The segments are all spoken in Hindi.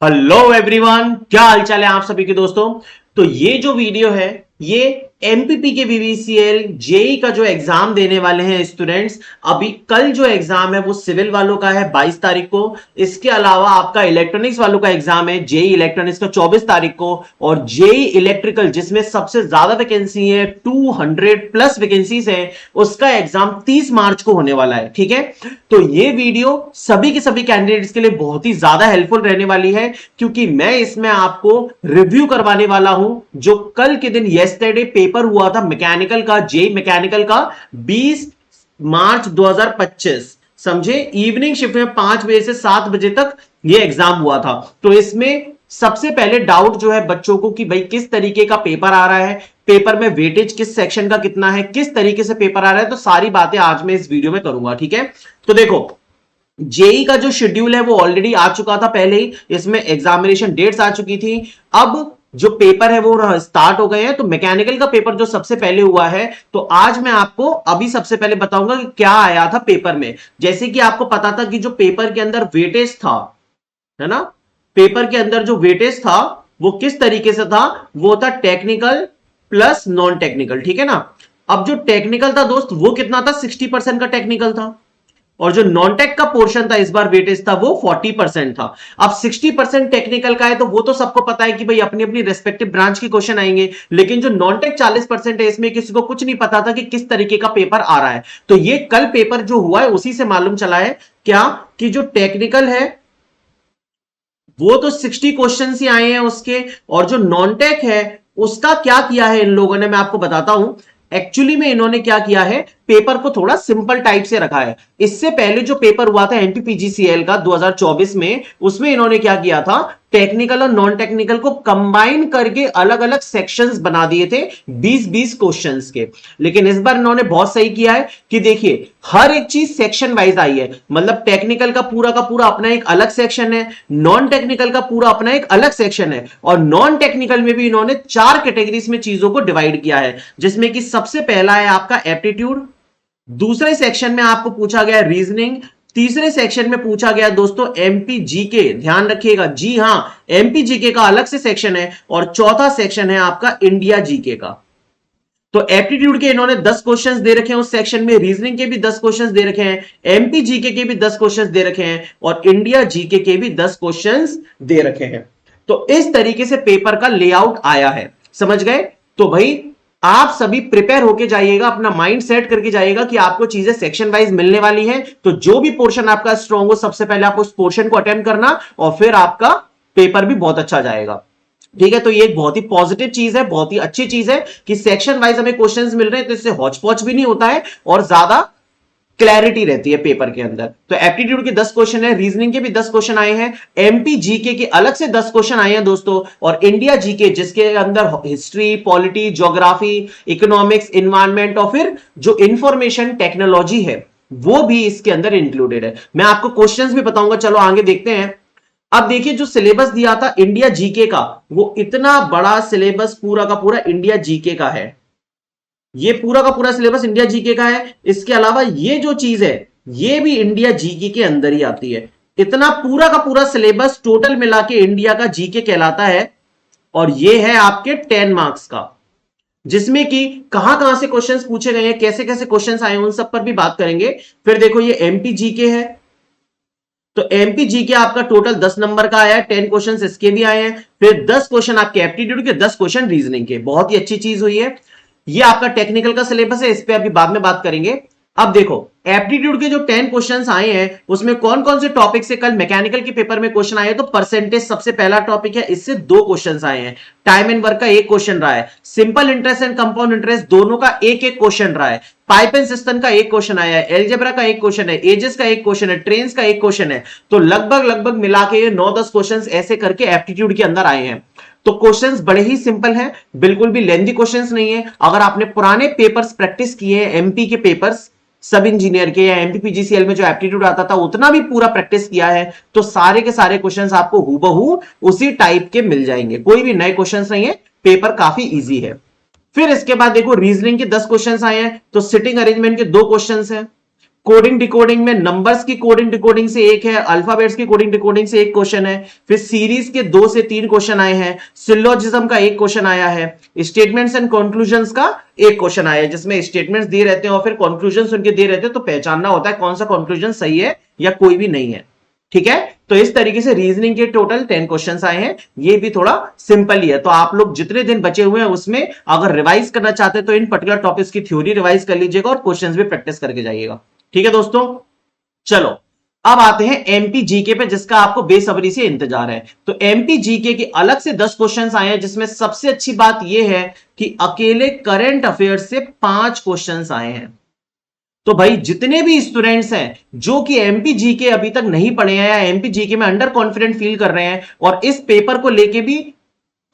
हेलो एवरीवन, क्या हालचाल है आप सभी के दोस्तों। तो ये जो वीडियो है ये एमपीपी के बीबीसीएल जेई का जो एग्जाम देने वाले हैं स्टूडेंट्स, अभी कल जो एग्जाम है वो सिविल वालों का है 22 तारीख को। इसके अलावा आपका इलेक्ट्रॉनिक्स वालों का एग्जाम है जेई इलेक्ट्रॉनिक्स का 24 तारीख को। और जेई इलेक्ट्रिकल जिसमें सबसे ज्यादा वैकेंसी है 200 प्लस वैकेंसीज है, उसका एग्जाम 30 मार्च को होने वाला है। ठीक है, तो ये वीडियो सभी के सभी कैंडिडेट्स के लिए बहुत ही ज्यादा हेल्पफुल रहने वाली है, क्योंकि मैं इसमें आपको रिव्यू करवाने वाला हूं जो कल के दिन येस्टरडे पेपर हुआ था मैकेनिकल का, जेई मैकेनिकल का 20 मार्च 2025। समझे, इवनिंग शिफ्ट में 5 बजे से 7 बजे तक ये एग्जाम हुआ था। तो इसमें सबसे पहले डाउट जो है बच्चों को कि भाई किस तरीके का पेपर आ रहा है, पेपर में वेटेज किस सेक्शन का कितना है, किस तरीके से पेपर आ रहा है, तो सारी बातें आज मैं इस वीडियो में करूंगा। ठीक है, तो देखो जेई का जो शेड्यूल है वो ऑलरेडी आ चुका था पहले ही, इसमें एग्जामिनेशन डेट्स आ चुकी थी। अब जो पेपर है वो स्टार्ट हो गए हैं। तो मैकेनिकल का पेपर जो सबसे पहले हुआ है, तो आज मैं आपको अभी सबसे पहले बताऊंगा कि क्या आया था पेपर में। जैसे कि आपको पता था कि जो पेपर के अंदर वेटेज था, है ना, पेपर के अंदर जो वेटेज था वो किस तरीके से था, वो था टेक्निकल प्लस नॉन टेक्निकल। ठीक है ना, अब जो टेक्निकल था दोस्त वो कितना था, 60% का टेक्निकल था। और जो नॉन टेक का पोर्शन था इस बार वेटेज था वो 40% था। अब 60% टेक्निकल का है तो वो तो सबको पता है कि भाई अपनी अपनी रेस्पेक्टिव ब्रांच के क्वेश्चन आएंगे, लेकिन जो नॉन टेक 40% है इसमें किसी को कुछ नहीं पता था कि किस तरीके का पेपर आ रहा है। तो ये कल पेपर जो हुआ है उसी से मालूम चला है क्या, कि जो टेक्निकल है वो तो 60 क्वेश्चन ही आए हैं उसके, और जो नॉन टेक है उसका क्या किया है इन लोगों ने, मैं आपको बताता हूं। एक्चुअली में इन्होंने क्या किया है, पेपर को थोड़ा सिंपल टाइप से रखा है। इससे पहले जो पेपर हुआ था एनटीपीजीसीएल का 2024 में, उसमें इन्होंने क्या किया था, टेक्निकल और नॉन टेक्निकल को कंबाइन करके अलग अलग सेक्शंस बना दिए थे 20-20 क्वेश्चंस के। लेकिन इस बार इन्होंने बहुत सही किया है कि देखिए हर एक चीज सेक्शन वाइज आई है। मतलब टेक्निकल का पूरा अपना एक अलग सेक्शन है, नॉन टेक्निकल का पूरा अपना एक अलग सेक्शन है, और नॉन टेक्निकल में भी इन्होंने 4 कैटेगरीज में चीजों को डिवाइड किया है। जिसमें कि सबसे पहला है आपका एप्टीट्यूड, दूसरे सेक्शन में आपको पूछा गया रीजनिंग, तीसरे सेक्शन में पूछा गया दोस्तों एमपी जीके। ध्यान रखिएगा, जी हां, एमपी जीके का अलग से सेक्शन है, और चौथा सेक्शन है आपका इंडिया जीके का। तो एप्टीट्यूड के इन्होंने 10 क्वेश्चंस दे रखे हैं उस सेक्शन में, रीजनिंग के भी 10 क्वेश्चंस दे रखे हैं, एमपी जीके के भी 10 क्वेश्चंस दे रखे हैं, और इंडिया जीके के भी 10 क्वेश्चंस दे रखे हैं। तो इस तरीके से पेपर का लेआउट आया है, समझ गए। तो भाई आप सभी प्रिपेयर होके जाइएगा, अपना माइंड सेट करके जाइएगा कि आपको चीजें सेक्शन वाइज मिलने वाली हैं। तो जो भी पोर्शन आपका स्ट्रांग हो सबसे पहले आप उस पोर्शन को अटेम्प्ट करना, और फिर आपका पेपर भी बहुत अच्छा जाएगा। ठीक है, तो ये एक बहुत ही पॉजिटिव चीज है, बहुत ही अच्छी चीज है कि सेक्शन वाइज हमें क्वेश्चंस मिल रहे हैं, तो इससे हौच पौच भी नहीं होता है और ज्यादा क्लैरिटी रहती है पेपर के अंदर। तो एप्टीट्यूड के 10 क्वेश्चन है, रीजनिंग के भी 10 क्वेश्चन आए हैं, एमपी जीके के अलग से 10 क्वेश्चन आए हैं दोस्तों, और इंडिया जीके जिसके अंदर history, polity, geography, economics, environment और फिर जो इंफॉर्मेशन टेक्नोलॉजी है वो भी इसके अंदर इंक्लूडेड है। मैं आपको क्वेश्चंस भी बताऊंगा, चलो आगे देखते हैं। अब देखिए जो सिलेबस दिया था इंडिया जीके का, वो इतना बड़ा सिलेबस पूरा का पूरा इंडिया जीके का है। ये पूरा का पूरा सिलेबस इंडिया जीके का है। इसके अलावा ये जो चीज है ये भी इंडिया जीके के अंदर ही आती है। इतना पूरा का पूरा सिलेबस टोटल मिला के इंडिया का जीके कहलाता है, और ये है आपके 10 मार्क्स का, जिसमें कि कहां कहां से क्वेश्चंस पूछे गए हैं, कैसे कैसे क्वेश्चंस आए हैं, उन सब पर भी बात करेंगे। फिर देखो ये एमपी जीके है, तो एमपी जीके आपका टोटल 10 नंबर का आया है, 10 क्वेश्चंस इसके भी आए हैं, फिर 10 क्वेश्चन आपके एप्टीट्यूड के, 10 क्वेश्चन रीजनिंग के। बहुत ही अच्छी चीज हुई है। ये आपका टेक्निकल का सिलेबस है, इस पे अभी बाद में बात करेंगे। अब देखो एप्टीट्यूड के जो 10 क्वेश्चंस आए हैं उसमें कौन कौन से टॉपिक से कल मैकेनिकल के पेपर में क्वेश्चन आए हैं, तो परसेंटेज सबसे पहला टॉपिक है, इससे 2 क्वेश्चंस आए हैं। टाइम एंड वर्क का 1 क्वेश्चन रहा है, simple interest and compound interest दोनों का एक एक क्वेश्चन रहा है, पाइप एंड सिस्टम का 1 क्वेश्चन आया है, एलजेब्रा का 1 क्वेश्चन है, एजेस का 1 क्वेश्चन है, ट्रेन्स का 1 क्वेश्चन है। तो लगभग लगभग मिला के 9-10 क्वेश्चन ऐसे करके एप्टीट्यूड के अंदर आए हैं। तो क्वेश्चंस बड़े ही सिंपल हैं, बिल्कुल भी लेंथी क्वेश्चंस नहीं है। अगर आपने पुराने पेपर्स प्रैक्टिस किए हैं, एमपी के पेपर्स सब इंजीनियर के या एमपीपीजीसीएल में जो एप्टीट्यूड आता था उतना भी पूरा प्रैक्टिस किया है, तो सारे के सारे क्वेश्चंस आपको हूबहू उसी टाइप के मिल जाएंगे, कोई भी नए क्वेश्चंस नहीं है, पेपर काफी इजी है। फिर इसके बाद देखो रीजनिंग के 10 क्वेश्चंस आए हैं, तो सिटिंग अरेंजमेंट के 2 क्वेश्चंस हैं, कोडिंग डिकोडिंग में नंबर्स की कोडिंग डिकोडिंग से एक है, अल्फाबेट्स की कोडिंग डिकोडिंग से एक क्वेश्चन है, फिर सीरीज के 2 से 3 क्वेश्चन आए हैं, सिलोजिज्म का एक क्वेश्चन आया है, स्टेटमेंट्स एंड कंक्लूजन्स का एक क्वेश्चन आया है, जिसमें स्टेटमेंट्स दिए रहते हैं और फिर कंक्लूजन्स उनके दिए रहते हैं, तो पहचानना होता है कौन सा कंक्लूजन सही है या कोई भी नहीं है। ठीक है, तो इस तरीके से रीजनिंग के टोटल 10 क्वेश्चंस आए हैं। ये भी थोड़ा सिंपल ही है, तो आप लोग जितने दिन बचे हुए हैं उसमें अगर रिवाइज करना चाहते हैं तो इन पर्टिकुलर टॉपिक्स की थ्योरी रिवाइज कर लीजिएगा और क्वेश्चंस भी प्रैक्टिस करके जाइएगा। ठीक है दोस्तों, चलो अब आते हैं एमपी जीके पे, जिसका आपको बेसब्री से इंतजार है। तो एमपी जीके के अलग से 10 क्वेश्चंस आए हैं, जिसमें सबसे अच्छी बात यह है कि अकेले करंट अफेयर्स से 5 क्वेश्चंस आए हैं। तो भाई जितने भी स्टूडेंट्स हैं जो कि एमपी जीके अभी तक नहीं पढ़े हैं या एमपी जीके में अंडर कॉन्फिडेंट फील कर रहे हैं और इस पेपर को लेके भी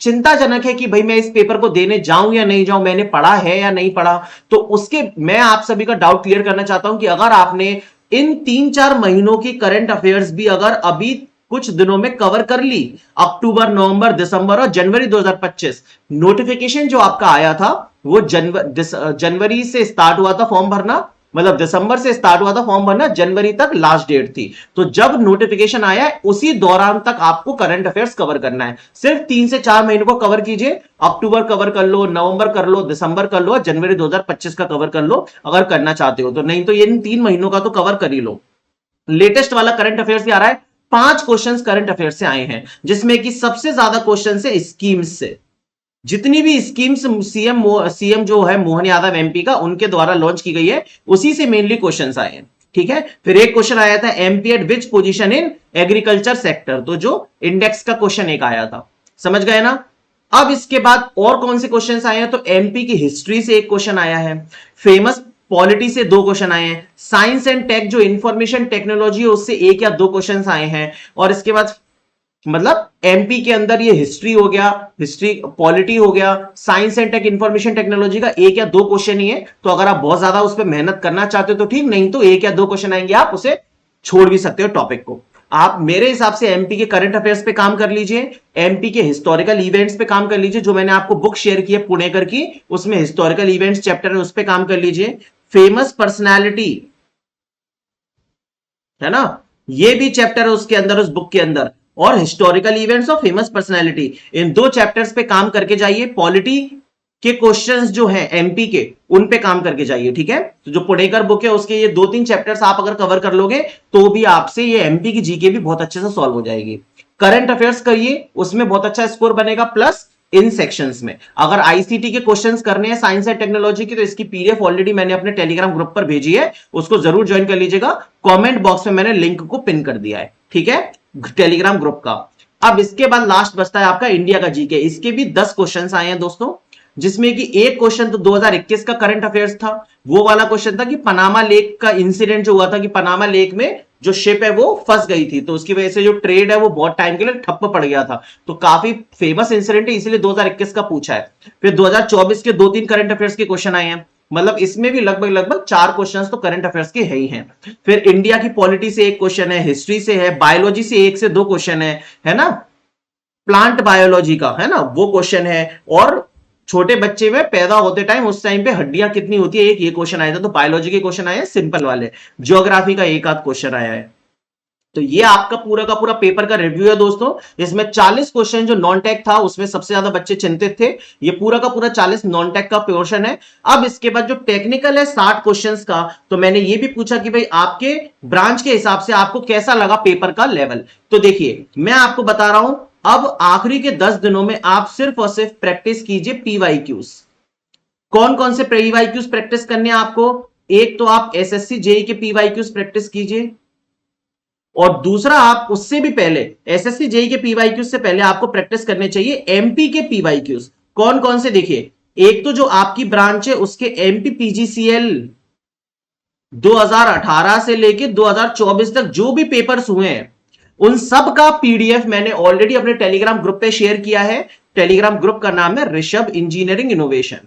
चिंताजनक है कि भाई मैं इस पेपर को देने जाऊं या नहीं जाऊं, मैंने पढ़ा है या नहीं पढ़ा, तो उसके मैं आप सभी का डाउट क्लियर करना चाहता हूं कि अगर आपने इन 3-4 महीनों की करंट अफेयर्स भी अगर अभी कुछ दिनों में कवर कर ली, अक्टूबर, नवंबर, दिसंबर और जनवरी 2025, नोटिफिकेशन जो आपका आया था वो जनवरी से स्टार्ट हुआ था फॉर्म भरना, मतलब दिसंबर से स्टार्ट हुआ था फॉर्म भरना, जनवरी तक लास्ट डेट थी। तो जब नोटिफिकेशन आया है उसी दौरान तक आपको करंट अफेयर्स कवर करना है। सिर्फ 3 से 4 महीनों को कवर कीजिए, अक्टूबर कवर कर लो, नवंबर कर लो, दिसंबर कर लो, जनवरी 2025 का कवर कर लो अगर करना चाहते हो तो, नहीं तो इन 3 महीनों का तो कवर कर ही लो। लेटेस्ट वाला करंट अफेयर्स आ रहा है, 5 क्वेश्चन करंट अफेयर्स से आए हैं, जिसमें कि सबसे ज्यादा क्वेश्चन है स्कीम्स से। जितनी भी स्कीम्स सीएम जो है मोहन यादव एमपी का, उनके द्वारा लॉन्च की गई है, उसी से मेनली क्वेश्चंस आए हैं। ठीक है, फिर एक क्वेश्चन आया था MP eight which position in agriculture sector, तो जो इंडेक्स का क्वेश्चन एक आया था, समझ गए ना। अब इसके बाद और कौन से क्वेश्चंस आए हैं, तो एमपी की हिस्ट्री से एक क्वेश्चन आया है, फेमस पॉलिटी से 2 क्वेश्चन आए हैं, साइंस एंड टेक जो इंफॉर्मेशन टेक्नोलॉजी है उससे 1 या 2 क्वेश्चन आए हैं, और इसके बाद मतलब एमपी के अंदर ये हिस्ट्री हो गया, हिस्ट्री पॉलिटी हो गया, science and tech information technology का 1 या 2 क्वेश्चन ही है। तो अगर आप बहुत ज्यादा उस पर मेहनत करना चाहते हो तो ठीक, नहीं तो 1 या 2 क्वेश्चन आएंगे, आप उसे छोड़ भी सकते हो टॉपिक को। आप मेरे हिसाब से एमपी के करंट अफेयर्स पे काम कर लीजिए, एमपी के हिस्टोरिकल इवेंट्स पे काम कर लीजिए, जो मैंने आपको बुक शेयर की है पुणेकर की, उसमें हिस्टोरिकल इवेंट्स चैप्टर है, उस पे काम कर लीजिए। फेमस पर्सनैलिटी है ना, ये भी चैप्टर है उसके अंदर, उस बुक के अंदर, और हिस्टोरिकल इवेंट्स और फेमस पर्सनैलिटी, इन 2 चैप्टर्स पे काम करके जाइए। पॉलिटी के क्वेश्चंस जो हैं एमपी के, उन पे काम करके जाइए। ठीक है, तो जो पुणेकर बुक है उसके ये 2-3 चैप्टर्स आप अगर कवर कर लोगे तो भी आपसे ये एमपी की जीके भी बहुत अच्छे से सॉल्व हो जाएगी। करंट अफेयर्स करिए, उसमें बहुत अच्छा स्कोर बनेगा, प्लस इन सेक्शंस में अगर आईसीटी के क्वेश्चंस करने हैं साइंस एंड टेक्नोलॉजी की, तो इसकी पीडीएफ ऑलरेडी मैंने अपने टेलीग्राम ग्रुप पर भेजी है, उसको जरूर ज्वाइन कर लीजिएगा। कमेंट बॉक्स में मैंने लिंक को पिन कर दिया है, ठीक है, टेलीग्राम ग्रुप का। अब इसके बाद लास्ट बचता है आपका इंडिया का जीके, इसके भी 10 क्वेश्चंस आए हैं दोस्तों, जिसमें कि एक क्वेश्चन तो 2021 का करंट अफेयर्स था, वो वाला क्वेश्चन था कि पनामा लेक का इंसिडेंट जो हुआ था, कि पनामा लेक में जो शिप है वो फंस गई थी, तो उसकी वजह से जो ट्रेड है वो बहुत टाइम के लिए ठप्प पड़ गया था, तो काफी फेमस इंसिडेंट है, इसलिए 2021 का पूछा है। फिर 2024 के 2-3 करंट अफेयर्स के क्वेश्चन आए हैं, मतलब इसमें भी लगभग 4 क्वेश्चंस तो करंट अफेयर्स के है ही हैं। फिर इंडिया की पॉलिटी से एक क्वेश्चन है, हिस्ट्री से है, बायोलॉजी से 1 से 2 क्वेश्चन है ना, प्लांट बायोलॉजी का है ना वो क्वेश्चन है, और छोटे बच्चे में पैदा होते टाइम उस टाइम पे हड्डियां कितनी होती है, एक ये क्वेश्चन आया था। तो बायोलॉजी के क्वेश्चन आए हैं सिंपल वाले, ज्योग्राफी का एक आध क्वेश्चन आया है। तो ये आपका पूरा का पूरा पेपर का रिव्यू है दोस्तों, इसमें 40 क्वेश्चन जो नॉन टेक था उसमें सबसे ज्यादा बच्चे चिंतित थे, ये पूरा का पूरा 40 नॉन टेक का पोर्शन है। अब इसके बाद जो टेक्निकल है 60 क्वेश्चंस का, तो मैंने ये भी पूछा कि भाई आपके ब्रांच के हिसाब से आपको कैसा लगा पेपर का लेवल। तो देखिए मैं आपको बता रहा हूं, अब आखिरी के 10 दिनों में आप सिर्फ और सिर्फ प्रैक्टिस कीजिए पीवाईक्यूज। कौन कौन से पीवाईक्यूज प्रैक्टिस करने हैं आपको, एक तो आप एसएससी जेई के पीवाईक्यूज प्रैक्टिस कीजिए, और दूसरा आप उससे भी पहले एसएससी जेई के पीवाईक्यूज से पहले आपको प्रैक्टिस करने चाहिए एमपी के पीवाईक्यूज। कौन कौन से, देखिए एक तो जो आपकी ब्रांच है उसके एमपी पीजीसीएल 2018 से लेके 2024 तक जो भी पेपर्स हुए हैं उन सब का पीडीएफ मैंने ऑलरेडी अपने टेलीग्राम ग्रुप पे शेयर किया है। टेलीग्राम ग्रुप का नाम है ऋषभ इंजीनियरिंग इनोवेशन,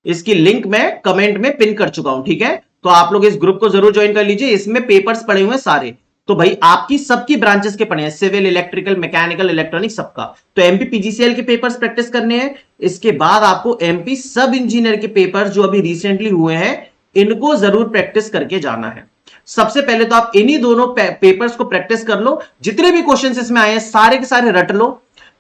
इसकी लिंक मैं कमेंट में पिन कर चुका हूं, ठीक है, तो आप लोग इस ग्रुप को जरूर ज्वाइन कर लीजिए, इसमें पेपर्स पड़े हुए हैं सारे। तो भाई आपकी सबकी ब्रांचेस के पढ़े हैं, सिविल, इलेक्ट्रिकल, मैकेनिकल, इलेक्ट्रॉनिक, सबका। तो एमपी पीजीसीएल के पेपर्स प्रैक्टिस करने हैं, इसके बाद आपको एमपी सब इंजीनियर के पेपर्स जो अभी रिसेंटली हुए हैं इनको जरूर प्रैक्टिस करके जाना है। सबसे पहले तो आप इन्हीं दोनों पेपर्स को प्रैक्टिस कर लो, जितने भी क्वेश्चंस इसमें आए हैं सारे के सारे रट लो,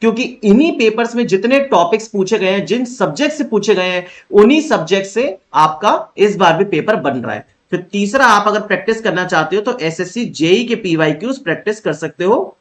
क्योंकि इन्हीं पेपर्स में जितने टॉपिक्स पूछे गए हैं, जिन सब्जेक्ट से पूछे गए हैं, उन्हीं सब्जेक्ट से आपका इस बार भी पेपर बन रहा है। फिर तीसरा, आप अगर प्रैक्टिस करना चाहते हो तो एसएससी जेई के पीवाईक्यूज प्रैक्टिस कर सकते हो,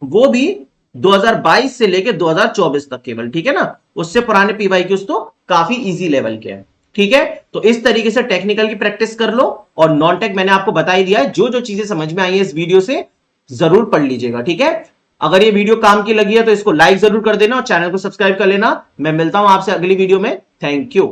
वो भी 2022 से लेकर 2024 तक केवल, ठीक है ना। उससे पुराने पीवाईक्यूज तो काफी इजी लेवल के हैं, ठीक है। तो इस तरीके से टेक्निकल की प्रैक्टिस कर लो, और नॉन टेक मैंने आपको बता ही दिया है। जो जो चीजें समझ में आई है इस वीडियो से जरूर पढ़ लीजिएगा, ठीक है। अगर ये वीडियो काम की लगी है तो इसको लाइक जरूर कर देना और चैनल को सब्सक्राइब कर लेना। मैं मिलता हूं आपसे अगली वीडियो में। Thank you.